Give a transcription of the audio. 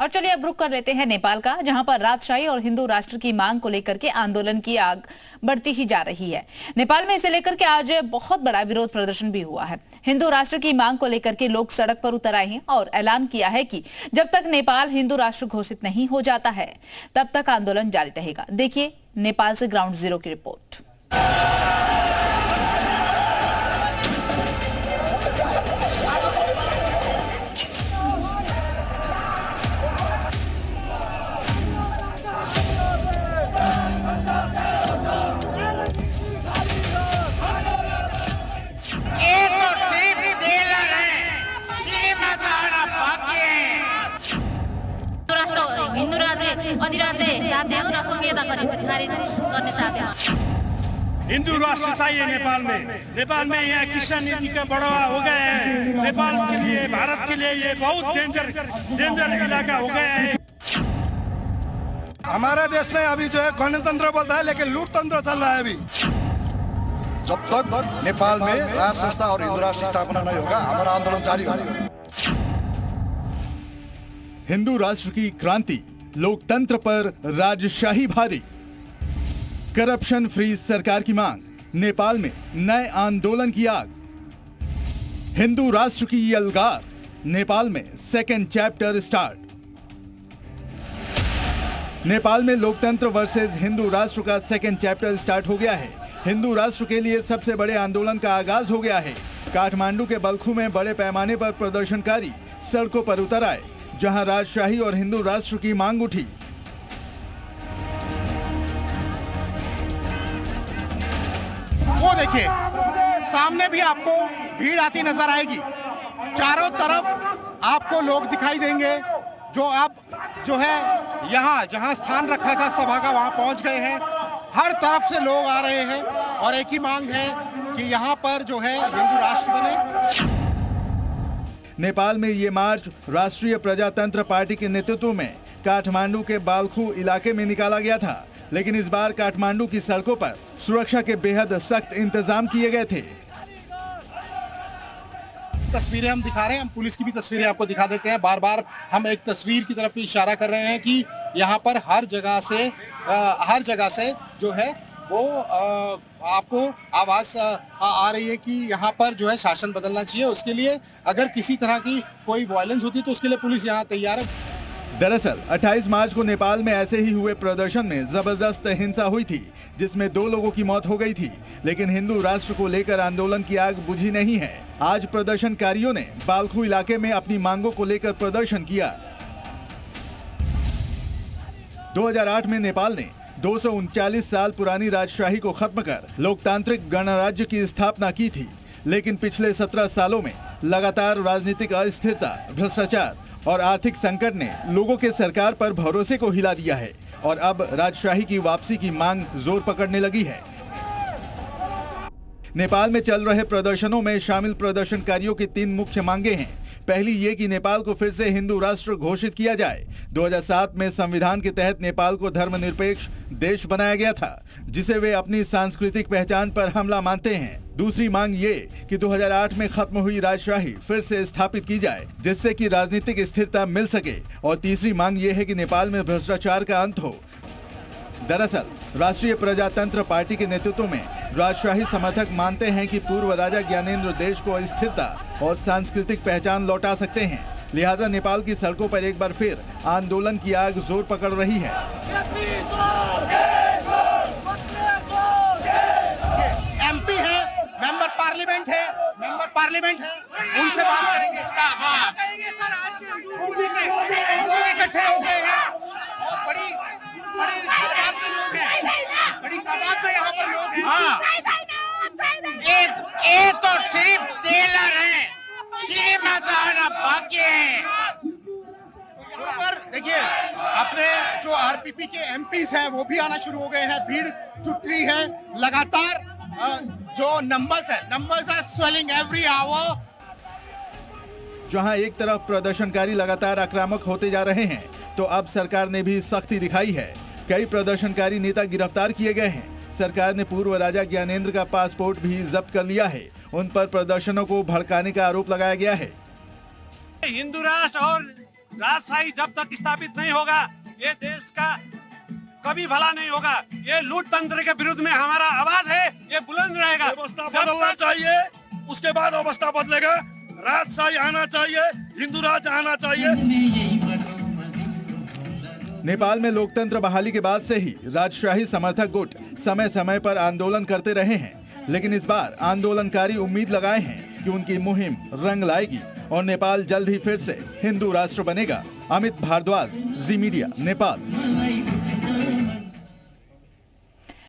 और चलिए अब रुक कर लेते हैं नेपाल का, जहां पर राजशाही और हिंदू राष्ट्र की मांग को लेकर के आंदोलन की आग बढ़ती ही जा रही है। नेपाल में इसे लेकर के आज बहुत बड़ा विरोध प्रदर्शन भी हुआ है। हिंदू राष्ट्र की मांग को लेकर के लोग सड़क पर उतर आए हैं और ऐलान किया है कि जब तक नेपाल हिंदू राष्ट्र घोषित नहीं हो जाता है तब तक आंदोलन जारी रहेगा। देखिए नेपाल से ग्राउंड जीरो की रिपोर्ट। अधिराज्य चाहते हो र संघीयता खारिज गर्ने चाहते हो। हिंदू राष्ट्र चाहिए नेपाल में यहाँ क्रिश्चियनिटी का बढ़ावा हो गया है। नेपाल के लिए, भारत के लिए ये बहुत डेंजर इलाका हो गया है। हमारे देश में अभी जो है गणतंत्र बोलता है लेकिन लूटतंत्र चल रहा है अभी। जब तक नेपाल में राष्ट्र संस्था और हिंदू राष्ट्र स्थापना नहीं होगा हमारा आंदोलन जारी होगा। हिंदू राष्ट्र की क्रांति, लोकतंत्र पर राजशाही भारी, करप्शन फ्री सरकार की मांग, नेपाल में नए आंदोलन की आग, हिंदू राष्ट्र की यलगार, नेपाल में सेकेंड चैप्टर स्टार्ट। नेपाल में लोकतंत्र वर्सेस हिंदू राष्ट्र का सेकेंड चैप्टर स्टार्ट हो गया है। हिंदू राष्ट्र के लिए सबसे बड़े आंदोलन का आगाज हो गया है। काठमांडू के बल्खू में बड़े पैमाने पर प्रदर्शनकारी सड़कों पर उतर आए, जहां राजशाही और हिंदू राष्ट्र की मांग उठी। वो देखिए सामने भी आपको भीड़ आती नजर आएगी। चारों तरफ आपको लोग दिखाई देंगे जो आप जो है यहाँ जहाँ स्थान रखा था सभा का वहाँ पहुँच गए हैं। हर तरफ से लोग आ रहे हैं और एक ही मांग है कि यहाँ पर जो है हिंदू राष्ट्र बने। नेपाल में ये मार्च राष्ट्रीय प्रजातंत्र पार्टी के नेतृत्व में काठमांडू के बाल्खू इलाके में निकाला गया था, लेकिन इस बार काठमांडू की सड़कों पर सुरक्षा के बेहद सख्त इंतजाम किए गए थे। तस्वीरें हम दिखा रहे हैं, हम पुलिस की भी तस्वीरें आपको दिखा देते हैं। बार बार हम एक तस्वीर की तरफ इशारा कर रहे हैं कि यहाँ पर हर जगह से जो है वो आपको आवाज आ रही है कि यहाँ पर जो है शासन बदलना चाहिए। उसके लिए अगर किसी तरह की कोई वायलेंस होती है तो उसके लिए पुलिस यहाँ तैयार है। दरअसल 28 मार्च को नेपाल में ऐसे ही हुए प्रदर्शन में जबरदस्त हिंसा हुई थी, जिसमें 2 लोगों की मौत हो गई थी, लेकिन हिंदू राष्ट्र को लेकर आंदोलन की आग बुझी नहीं है। आज प्रदर्शनकारियों ने बाल्खू इलाके में अपनी मांगों को लेकर प्रदर्शन किया। 2008 में नेपाल ने 239 साल पुरानी राजशाही को खत्म कर लोकतांत्रिक गणराज्य की स्थापना की थी, लेकिन पिछले 17 सालों में लगातार राजनीतिक अस्थिरता, भ्रष्टाचार और आर्थिक संकट ने लोगों के सरकार पर भरोसे को हिला दिया है और अब राजशाही की वापसी की मांग जोर पकड़ने लगी है। नेपाल में चल रहे प्रदर्शनों में शामिल प्रदर्शनकारियों की 3 मुख्य मांगे हैं। पहली ये कि नेपाल को फिर से हिंदू राष्ट्र घोषित किया जाए। 2007 में संविधान के तहत नेपाल को धर्मनिरपेक्ष देश बनाया गया था, जिसे वे अपनी सांस्कृतिक पहचान पर हमला मानते हैं। दूसरी मांग ये कि 2008 में खत्म हुई राजशाही फिर से स्थापित की जाए, जिससे कि राजनीतिक स्थिरता मिल सके। और तीसरी मांग ये है कि नेपाल में भ्रष्टाचार का अंत हो। दरअसल राष्ट्रीय प्रजातंत्र पार्टी के नेतृत्व में राजशाही समर्थक मानते हैं कि पूर्व राजा ज्ञानेंद्र देश को स्थिरता और सांस्कृतिक पहचान लौटा सकते हैं। लिहाजा नेपाल की सड़कों पर एक बार फिर आंदोलन की आग जोर पकड़ रही है। एमपी है, मेंबर पार्लियामेंट है, उनसे बात करेंगे। इकट्ठे हो गए हैं, बड़ी तादाद में यहाँ पर लोग हैं। हाँ, एक तो सिर्फ टेलर है, श्रीमती बाकी है। देखिए अपने जो आरपीपी के एमपीस हैं वो भी आना शुरू हो गए हैं। भीड़ जुट रही है लगातार। जो numbers are swelling every hour. जहां एक तरफ प्रदर्शनकारी लगातार आक्रामक होते जा रहे हैं, तो अब सरकार ने भी सख्ती दिखाई है। कई प्रदर्शनकारी नेता गिरफ्तार किए गए हैं। सरकार ने पूर्व राजा ज्ञानेंद्र का पासपोर्ट भी जब्त कर लिया है। उन पर प्रदर्शनों को भड़काने का आरोप लगाया गया है। हिंदू राष्ट्र और राजशाही जब तक स्थापित नहीं होगा ये देश का कभी भला नहीं होगा। ये लूट तंत्र के विरुद्ध में हमारा आवाज है, ये बुलंद रहेगा। व्यवस्था बदलना चाहिए, उसके बाद अवस्था बदलेगा। राजशाही आना चाहिए, हिंदू राज आना चाहिए। नेपाल में लोकतंत्र बहाली के बाद से ही राजशाही समर्थक गुट समय समय पर आंदोलन करते रहे हैं, लेकिन इस बार आंदोलनकारी उम्मीद लगाए हैं कि उनकी मुहिम रंग लाएगी और नेपाल जल्द ही फिर से हिंदू राष्ट्र बनेगा। अमित भारद्वाज, जी मीडिया, नेपाल।